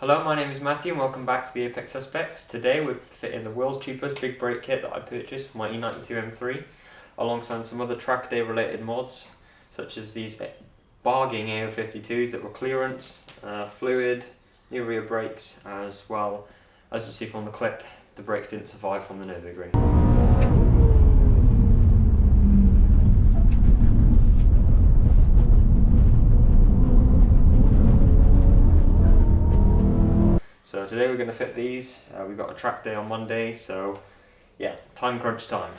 Hello, my name is Matthew and welcome back to the Apex Suspects. Today we're fitting the world's cheapest big brake kit that I purchased for my E92 M3 alongside some other track day related mods such as these bargain AO52s that were clearance, fluid, new rear brakes, as well as you see from the clip, the brakes didn't survive from the Nürburgring. So today we're going to fit these. We've got a track day on Monday, so yeah, time crunch time.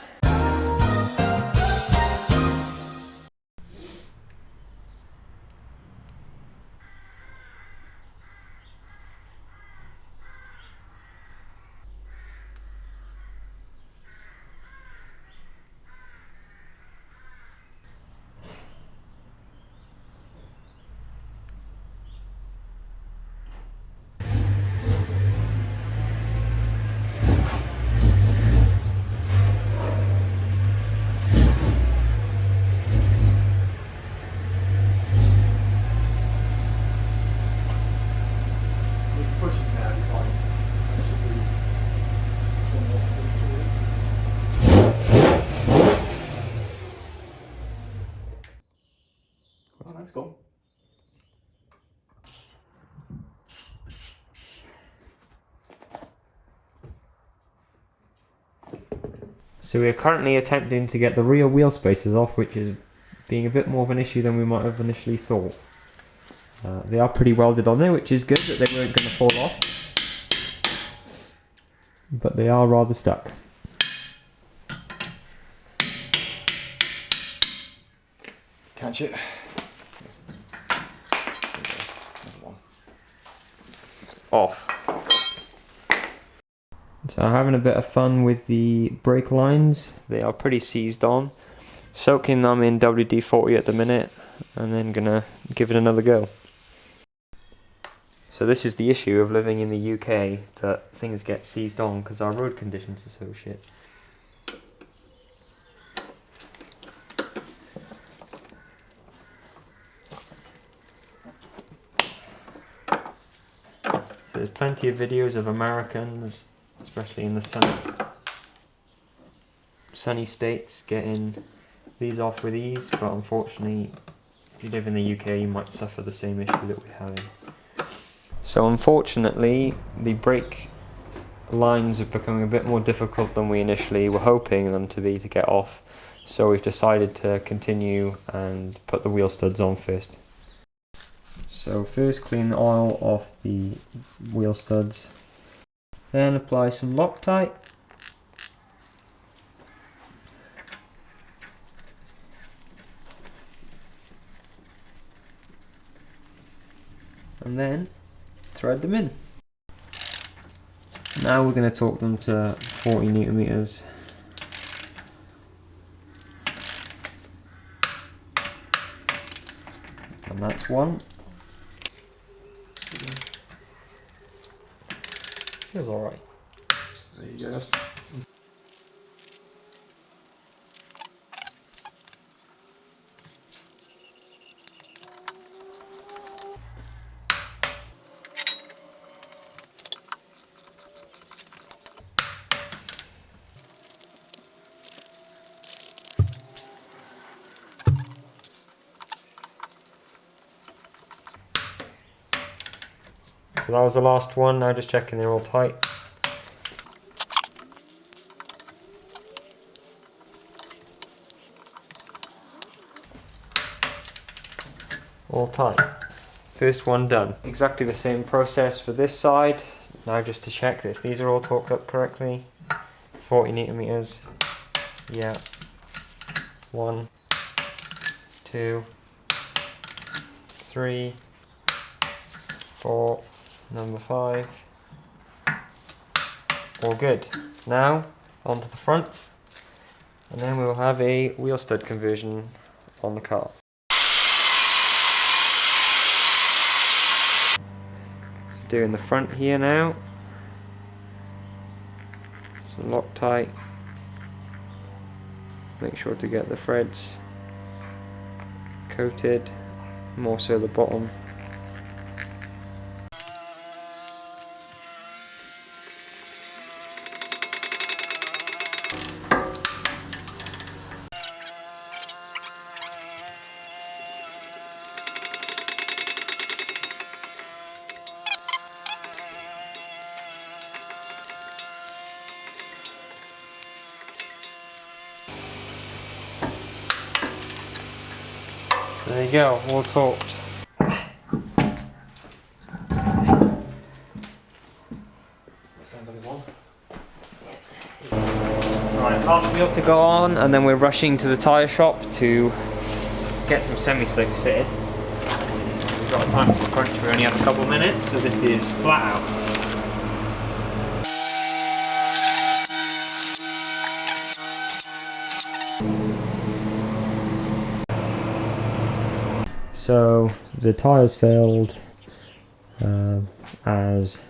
Oh, that's cool. So we are currently attempting to get the rear wheel spacers off, which is being a bit more of an issue than we might have initially thought. They are pretty welded on there, which is good that they weren't going to fall off, but they are rather stuck. Catch it. Off. So I'm having a bit of fun with the brake lines. They are pretty seized on. Soaking them in WD-40 at the minute and then gonna give it another go. So this is the issue of living in the UK, that things get seized on because our road conditions are so shit. So there's plenty of videos of Americans, especially in the sunny states, getting these off with ease, but unfortunately if you live in the UK you might suffer the same issue that we're having. So unfortunately the brake lines are becoming a bit more difficult than we initially were hoping them to be to get off, so we've decided to continue and put the wheel studs on first. So first clean the oil off the wheel studs, then apply some Loctite. And then thread them in. Now we're going to torque them to 40 Newton meters. And that's one. Feels alright. There you go. So that was the last one, now just checking they're all tight. All tight. First one done. Exactly the same process for this side. Now just to check that if these are all torqued up correctly. 40 Newton meters. Yeah. 1, 2, 3, 4, number 5. All good. Now onto the front, and then we will have a wheel stud conversion on the car. So doing the front here now. Some Loctite. Make sure to get the threads coated, more so the bottom. There you go, all torqued. That sounds like it's on. Right, last wheel to go on, and then we're rushing to the tyre shop to get some semi-slicks fitted. We've got a time crunch, we only have a couple minutes, so this is flat out. So the tyres failed as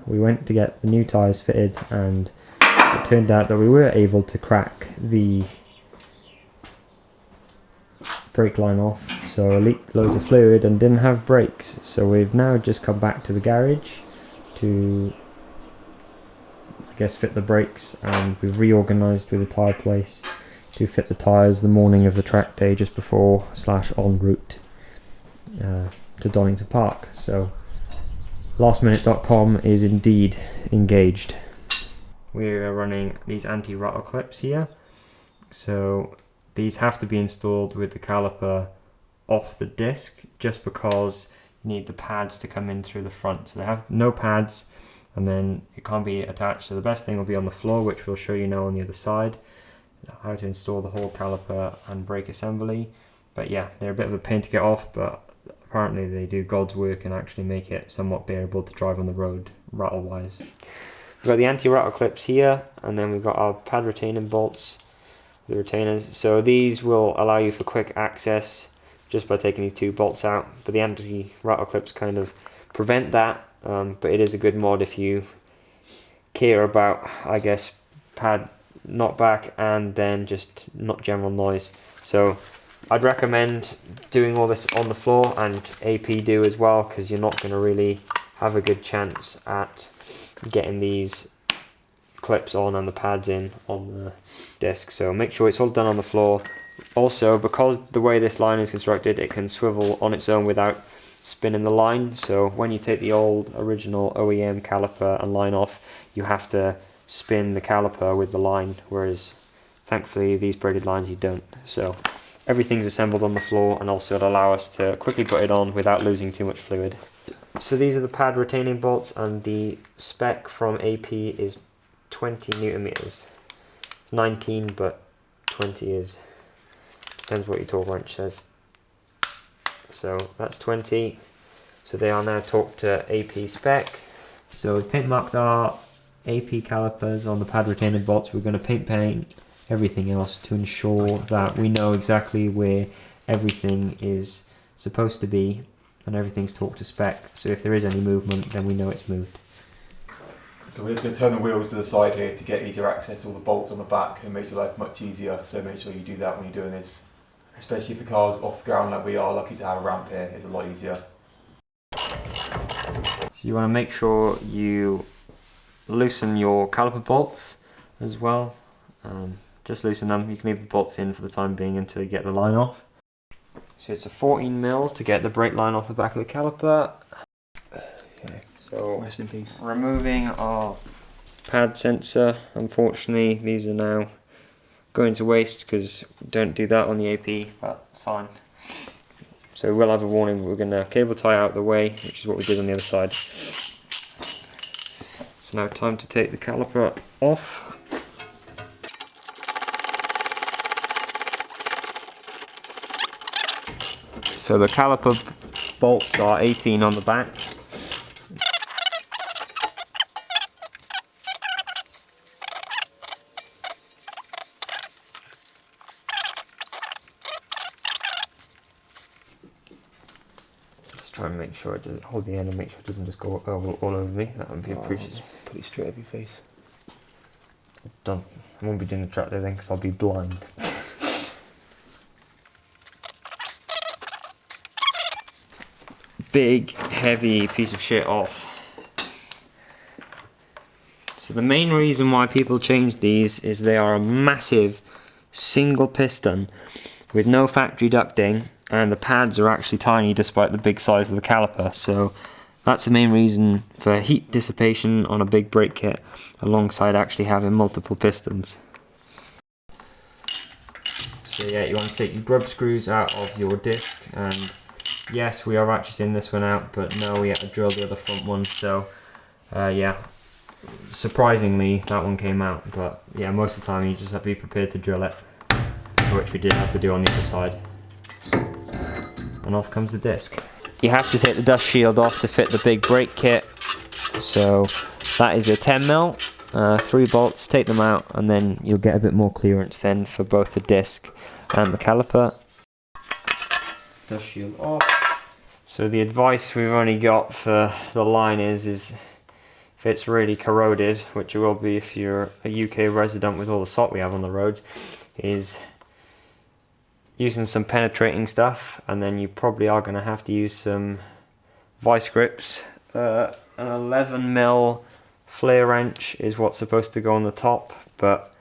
we went to get the new tyres fitted, and it turned out that we were able to crack the brake line off, so it leaked loads of fluid and didn't have brakes. So we've now just come back to the garage to, I guess, fit the brakes, and we've reorganised with the tyre place to fit the tyres the morning of the track day, just before / en route to Donington Park. So lastminute.com is indeed engaged. We are running these anti-rattle clips here, so these have to be installed with the caliper off the disc, just because you need the pads to come in through the front. So they have no pads, and then it can't be attached. So the best thing will be on the floor, which we'll show you now on the other side, how to install the whole caliper and brake assembly. But yeah, they're a bit of a pain to get off, but apparently they do God's work and actually make it somewhat bearable to drive on the road rattle wise. We've got the anti-rattle clips here, and then we've got our pad retaining bolts, the retainers. So these will allow you for quick access just by taking these two bolts out, but the anti-rattle clips kind of prevent that, but it is a good mod if you care about, I guess, pad knockback and then just not general noise. So I'd recommend doing all this on the floor, and AP do as well, because you're not going to really have a good chance at getting these clips on and the pads in on the disc. So make sure it's all done on the floor. Also, because the way this line is constructed, it can swivel on its own without spinning the line. So when you take the old original OEM caliper and line off, you have to spin the caliper with the line, whereas thankfully these braided lines you don't. So everything's assembled on the floor, and also it'll allow us to quickly put it on without losing too much fluid. So these are the pad retaining bolts, and the spec from AP is 20 newton meters. It's 19, but 20 is, depends what your torque wrench says. So that's 20. So they are now torqued to AP spec. So we've paint marked our AP calipers on the pad retaining bolts. We're going to paint everything else to ensure that we know exactly where everything is supposed to be and everything's torqued to spec. So if there is any movement, then we know it's moved. So we're just going to turn the wheels to the side here to get easier access to all the bolts on the back, and make your life much easier. So make sure you do that when you're doing this, especially if the car's off the ground like we are. Lucky to have a ramp here, it's a lot easier. So you want to make sure you loosen your caliper bolts as well. Just loosen them. You can leave the bolts in for the time being until you get the line off. So it's a 14mm to get the brake line off the back of the caliper. Okay. So Rest in peace. removing our pad sensor. Unfortunately, these are now going to waste because we don't do that on the AP, but it's fine. So we'll have a warning. We're going to cable tie out the way, which is what we did on the other side. So now time to take the caliper off. So the caliper bolts are 18 on the back. Just try and make sure it doesn't hold the end and make sure it doesn't just go all over me. That would be appreciated. Put it straight over your face. Done. I won't be doing the track there then because I'll be blind. Big, heavy piece of shit off. So the main reason why people change these is they are a massive single piston with no factory ducting, and the pads are actually tiny despite the big size of the caliper. So that's the main reason for heat dissipation on a big brake kit, alongside actually having multiple pistons. So yeah, you want to take your grub screws out of your disc, and yes, we are ratcheting this one out, but no, we had to drill the other front one. So yeah, surprisingly that one came out, but yeah, most of the time you just have to be prepared to drill it, which we did have to do on the other side. And off comes the disc. You have to take the dust shield off to fit the big brake kit. So that is a 10mm, 3 bolts, take them out, and then you'll get a bit more clearance then for both the disc and the caliper. Dust shield off. So the advice we've only got for the line is if it's really corroded, which it will be if you're a UK resident with all the salt we have on the roads, is using some penetrating stuff, and then you probably are going to have to use some vice grips. An 11mm flare wrench is what's supposed to go on the top, but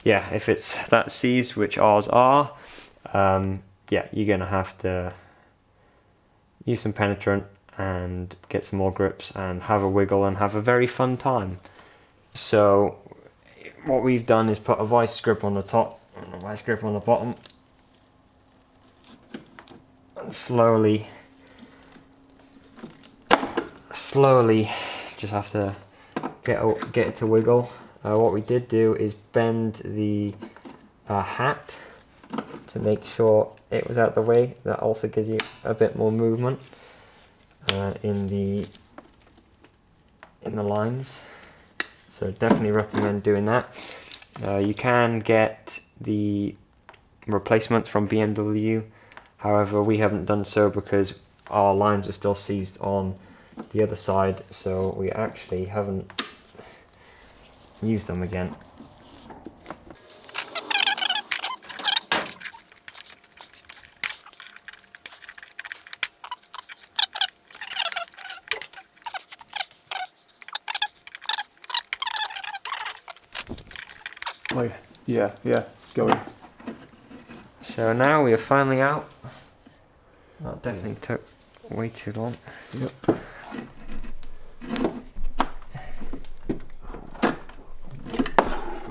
yeah, if it's that seized, which ours are, yeah, you're going to have to use some penetrant and get some more grips and have a wiggle and have a very fun time. So what we've done is put a vice grip on the top and a vice grip on the bottom, and slowly just have to get it to wiggle. What we did do is bend the hat to make sure it was out the way. That also gives you a bit more movement in the lines, so definitely recommend doing that. You can get the replacements from BMW, however we haven't done so because our lines are still seized on the other side, so we actually haven't used them again. Oh yeah, going. So now we are finally out. That definitely took way too long. Yep.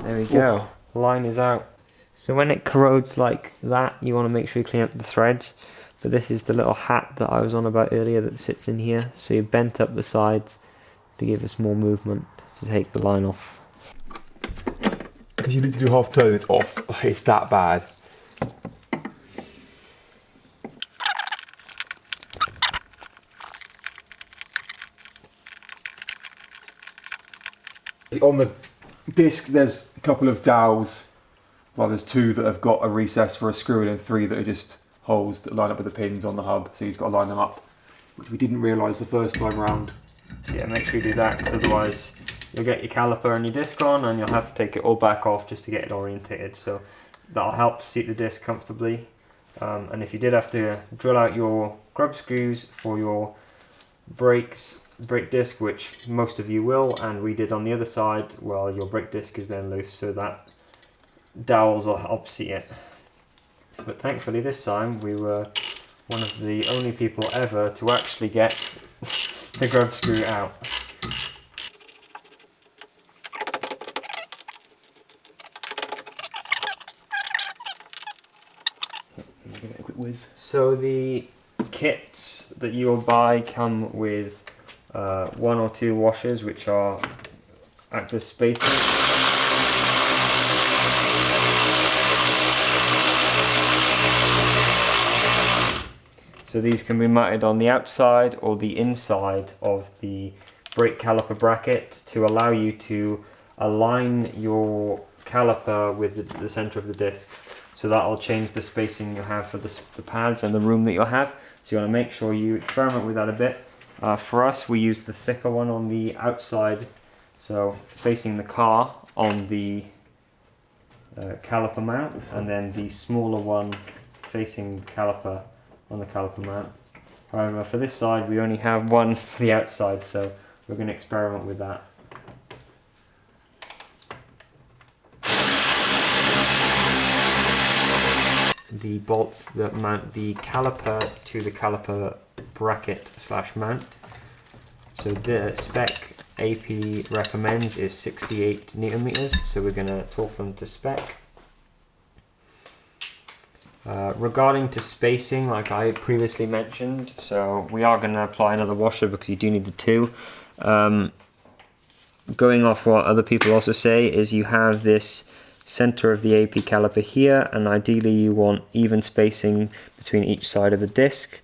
There we go. Line is out. So when it corrodes like that, you want to make sure you clean up the threads. But this is the little hat that I was on about earlier that sits in here. So you bent up the sides to give us more movement to take the line off. Because you need to do half turn, it's off. It's that bad. On the disc, there's a couple of dowels. Well, there's 2 that have got a recess for a screw in, and 3 that are just holes that line up with the pins on the hub. So you've got to line them up, which we didn't realise the first time round. So yeah, make sure you do that, because otherwise you'll get your caliper and your disc on, and you'll have to take it all back off just to get it orientated. So that'll help seat the disc comfortably. And if you did have to drill out your grub screws for your brake disc, which most of you will, and we did on the other side, well, your brake disc is then loose, so that dowels will help seat it. But thankfully this time we were one of the only people ever to actually get the grub screw out. Give it a quick whiz. So the kits that you'll buy come with 1 or 2 washers, which are active spacers. So these can be mounted on the outside or the inside of the brake caliper bracket to allow you to align your caliper with the center of the disc. So that'll change the spacing you have for the pads and the room that you'll have. So you want to make sure you experiment with that a bit. For us, we use the thicker one on the outside, so facing the car on the caliper mount, and then the smaller one facing the caliper on the caliper mount. However, for this side we only have one for the outside, so we're going to experiment with that. The bolts that mount the caliper to the caliper bracket / mount. So the spec AP recommends is 68 Newton meters, so we're going to torque them to spec. Regarding to spacing, like I previously mentioned, so we are going to apply another washer because you do need the two. Going off what other people also say is you have this center of the AP caliper here, and ideally you want even spacing between each side of the disc.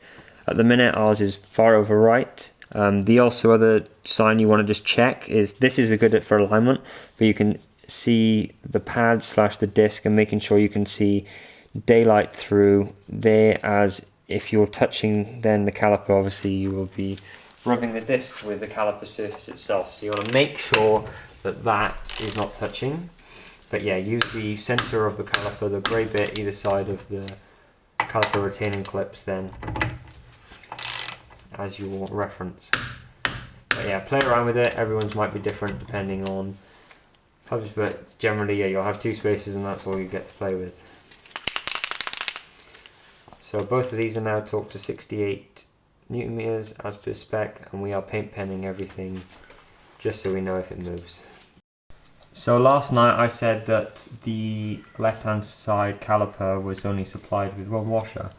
At the minute ours is far over right. The also other sign you want to just check is this is a good for alignment, but you can see the pad / the disc and making sure you can see daylight through there, as if you're touching then the caliper, obviously you will be rubbing the disc with the caliper surface itself, so you want to make sure that that is not touching. But yeah, use the center of the caliper, the grey bit either side of the caliper retaining clips then as your reference. But yeah, play around with it. Everyone's might be different depending on hubs, but generally yeah, you'll have two spaces and that's all you get to play with. So both of these are now torqued to 68 Newton meters as per spec, and we are paint penning everything just so we know if it moves. So last night I said that the left hand side caliper was only supplied with one washer.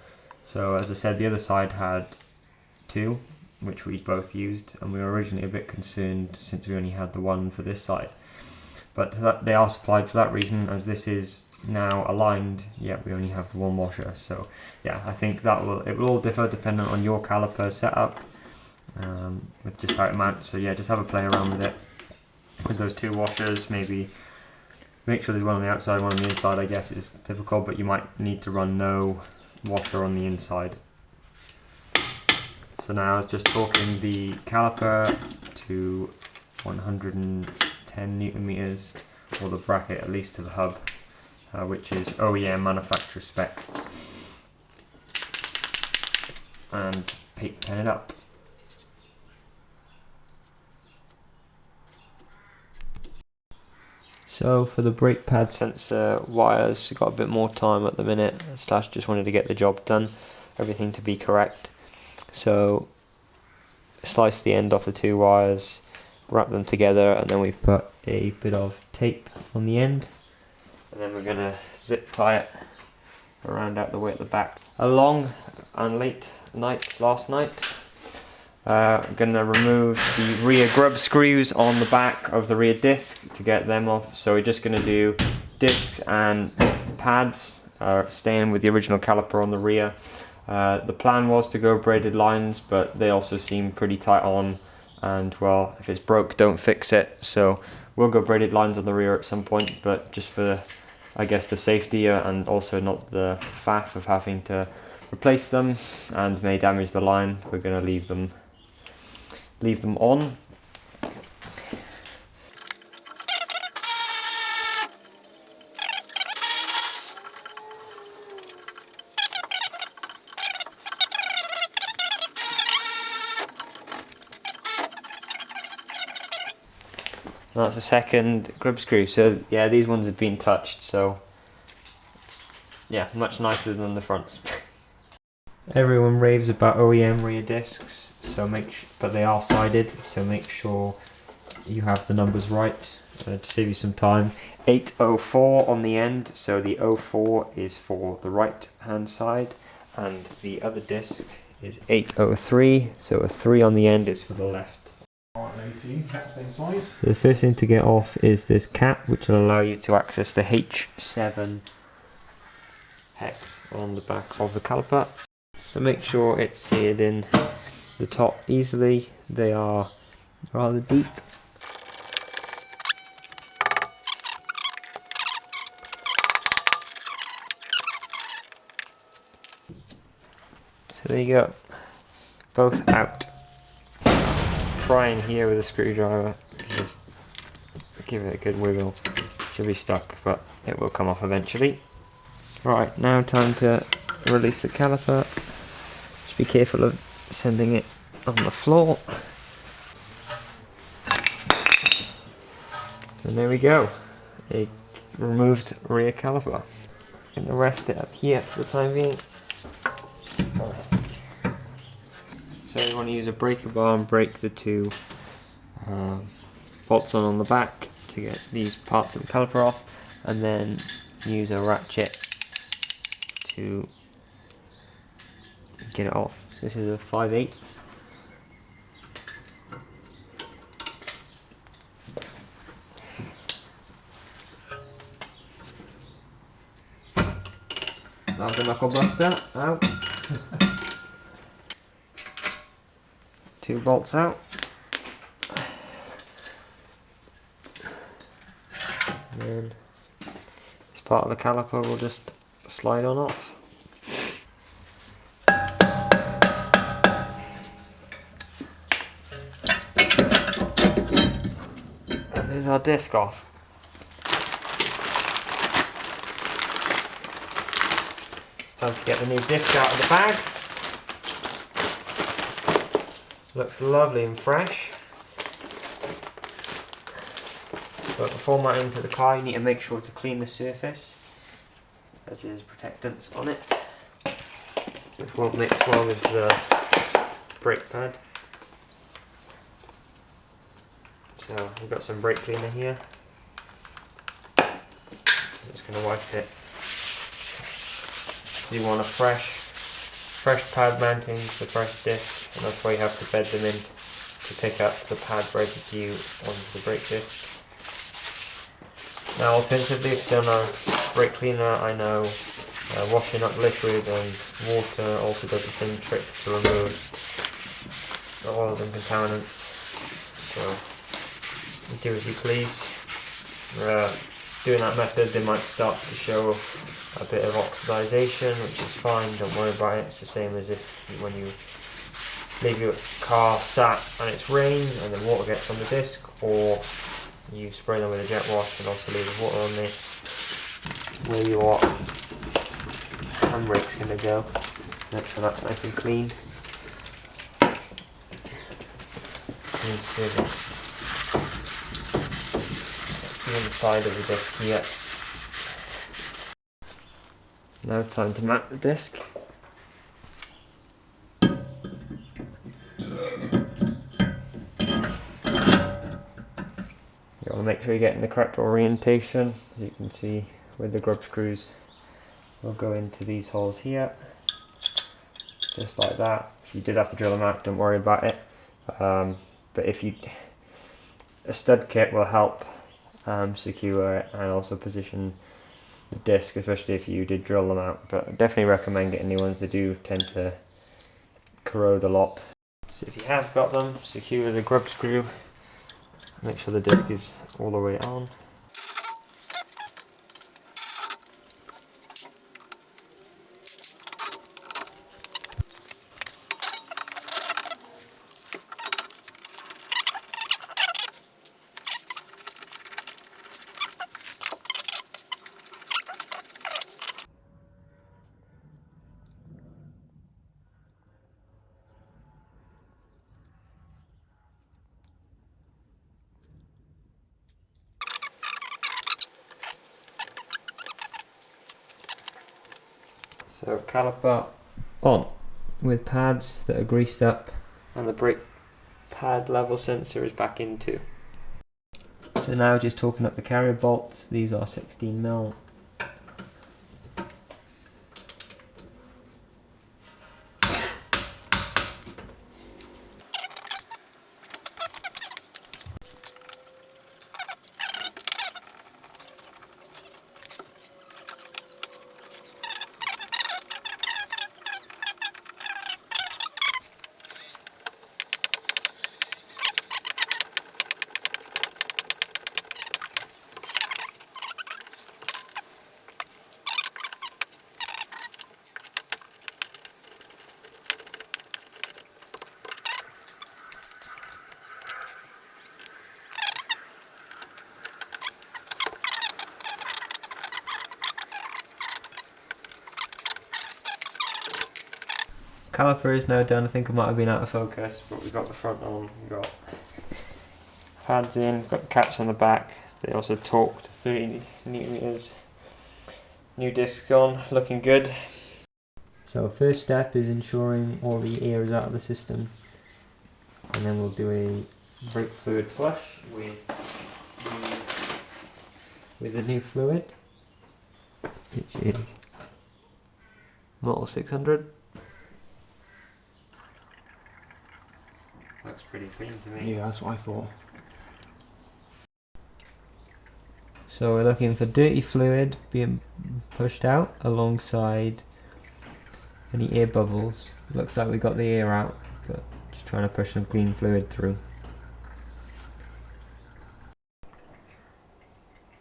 So as I said, the other side had two, which we both used, and we were originally a bit concerned since we only had the one for this side. But they are supplied for that reason, as this is now aligned, yet we only have the one washer. So yeah, I think it will all differ depending on your caliper setup, with just how it mounts. So yeah, just have a play around with it with those two washers. Maybe make sure there's one on the outside, one on the inside. I guess it's difficult, but you might need to run no washer on the inside. So now it's just torquing the caliper to 110 Newton meters, or the bracket at least to the hub, which is OEM manufacturer spec, and paint pen it up. So for the brake pad sensor wires, got a bit more time at the minute, / just wanted to get the job done, everything to be correct. So slice the end off the two wires, wrap them together, and then we've put a bit of tape on the end, and then we're going to zip tie it around out the way at the back. A long and late night last night. I'm going to remove the rear grub screws on the back of the rear disc to get them off. So we're just going to do discs and pads, staying with the original caliper on the rear. The plan was to go braided lines, but they also seem pretty tight on, and well, if it's broke, don't fix it. So we'll go braided lines on the rear at some point, but just for, I guess, the safety and also not the faff of having to replace them and may damage the line, we're going to leave them on. And that's the second grub screw. So yeah, these ones have been touched, so yeah, much nicer than the fronts. Everyone raves about OEM rear discs, so but they are sided, so make sure you have the numbers right to save you some time. 804 on the end, so the 04 is for the right hand side, and the other disc is 803, so a 3 on the end is for the left. 18, same size. So the first thing to get off is this cap, which will allow you to access the H7 hex on the back of the caliper. So make sure it's seared in the top easily. They are rather deep. So there you go, both out. Trying here with a screwdriver, just give it a good wiggle. Should be stuck, but it will come off eventually. Right, now time to release the caliper. Just be careful of sending it on the floor. And there we go, a removed rear caliper. I'm going to rest it up here for the time being. So you want to use a breaker bar and break the two bolts on the back to get these parts of the caliper off, and then use a ratchet to get it off. So this is a 5/8. Now the knuckle buster out. 2 bolts out. And then this part of the caliper will just slide on off. And there's our disc off. It's time to get the new disc out of the bag. Looks lovely and fresh. But before mounting into the car, you need to make sure to clean the surface, as there's protectants on it, which won't mix well with the brake pad. So we've got some brake cleaner here. I'm just going to wipe it. So you want a fresh pad mounting to the fresh disc, and that's why you have to bed them in to pick up the pad residue onto the brake disc. Now alternatively, if you've done a brake cleaner, I know washing up liquid and water also does the same trick to remove the oils and contaminants. So do as you please. Doing that method, they might start to show a bit of oxidization, which is fine, don't worry about it. It's the same as if when you leave your car sat and it's rained and then water gets on the disc, or you spray them with a jet wash and also leave the water on there. Where your handbrake's going to go. Make sure that's nice and clean. That's the inside of the disc here. Now time to mount the disc. You want to make sure you're getting the correct orientation. As you can see with the grub screws, will go into these holes here, just like that. If you did have to drill them out, don't worry about it. But if you, a stud kit will help secure it and also position the disc, especially if you did drill them out. But I definitely recommend getting new ones. They do tend to corrode a lot. So if you have got them, secure the grub screw. Make sure the disc is all the way on. So caliper on with pads that are greased up, and the brake pad level sensor is back in too. So now just torquing up the carrier bolts. These are 16mm. Caliper is now done. I think I might have been out of focus, but we've got the front on, we've got pads in, we've got the caps on the back. They also torque to 30 newton-meters. New disc on, looking good. So first step is ensuring all the air is out of the system, and then we'll do a brake fluid flush with the new fluid, which is Model 600. looks pretty clean to me. Yeah, that's what I thought. So we're looking for dirty fluid being pushed out alongside any air bubbles. Looks like we got the air out, but just trying to push some clean fluid through.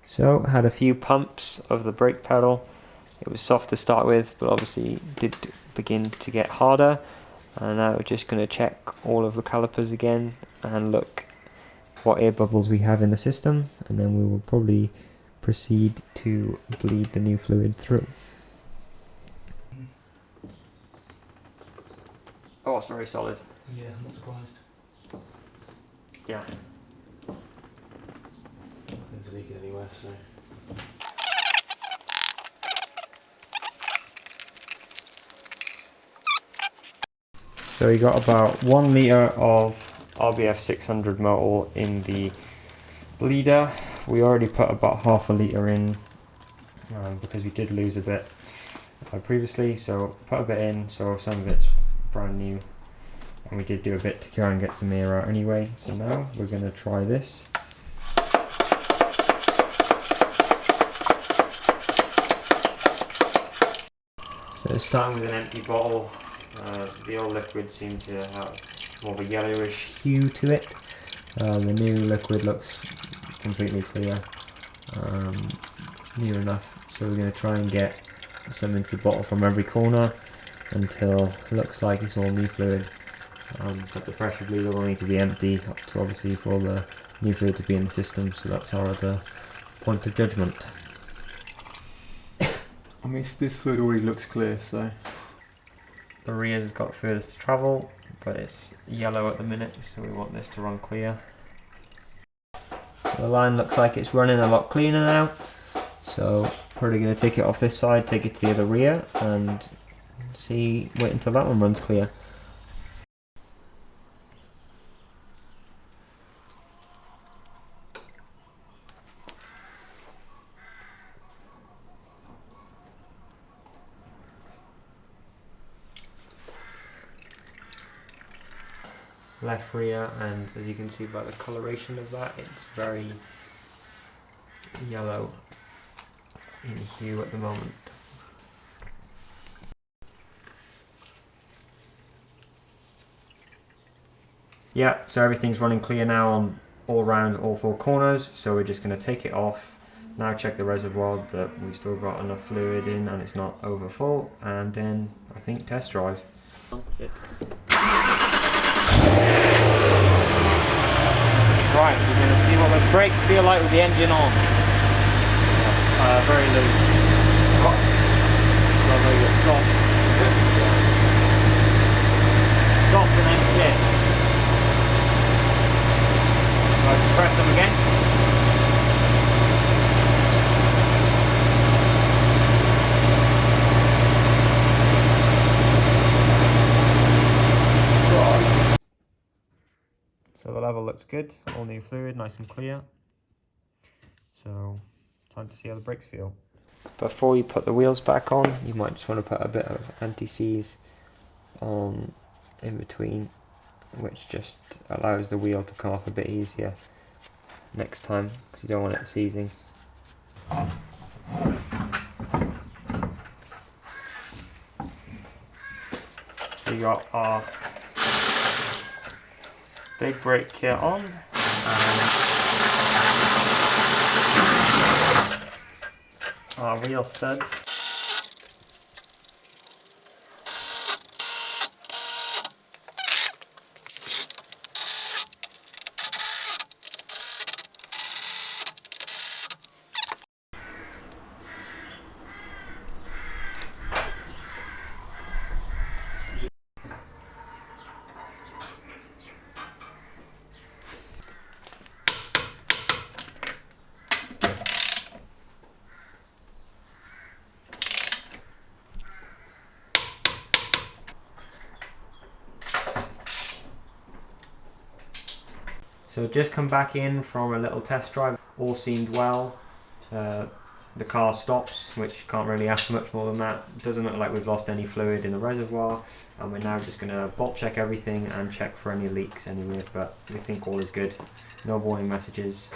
So had a few pumps of the brake pedal. It was soft to start with, but obviously did begin to get harder. And now we're just going to check all of the calipers again and look what air bubbles we have in the system, and then we will probably proceed to bleed the new fluid through. Oh, it's very solid. Yeah, I'm not surprised. Yeah. Nothing's leaking anywhere, so. So we got about 1 litre of RBF 600 motor in the bleeder. We already put about half a litre in because we did lose a bit previously, so put a bit in, so some of it's brand new, and we did do a bit to try and get some air out anyway. So now we're going to try this. So starting with an empty bottle, the old liquid seemed to have more of a yellowish hue to it. The new liquid looks completely clear, near enough. So we're going to try and get some into the bottle from every corner until it looks like it's all new fluid. But the pressure bleeder will need to be empty to obviously for the new fluid to be in the system. So that's our other point of judgment. I mean, this fluid already looks clear, so. The rear has got further to travel, but it's yellow at the minute, so we want this to run clear. The line looks like it's running a lot cleaner now, so probably going to take it off this side, take it to the other rear, and wait until that one runs clear. Left rear, and as you can see by the coloration of that, it's very yellow in hue at the moment. Yeah, so everything's running clear now on all around all four corners, so we're just going to take it off. Now check the reservoir that we've still got enough fluid in and it's not over full, and then I think test drive. Right, we're going to see what the brakes feel like with the engine on. Very loose. Lovely, soft. Soft and then stiff. I can press them again. So the level looks good, all new fluid, nice and clear. So time to see how the brakes feel. Before you put the wheels back on, you might just want to put a bit of anti-seize on in between, which just allows the wheel to come off a bit easier next time, because you don't want it seizing. So we got our big brake kit on, and our wheel studs. So just come back in from a little test drive, all seemed well. the car stops, which can't really ask much more than that. Doesn't look like we've lost any fluid in the reservoir, and we're now just going to bolt check everything and check for any leaks anywhere, but we think all is good. No warning messages.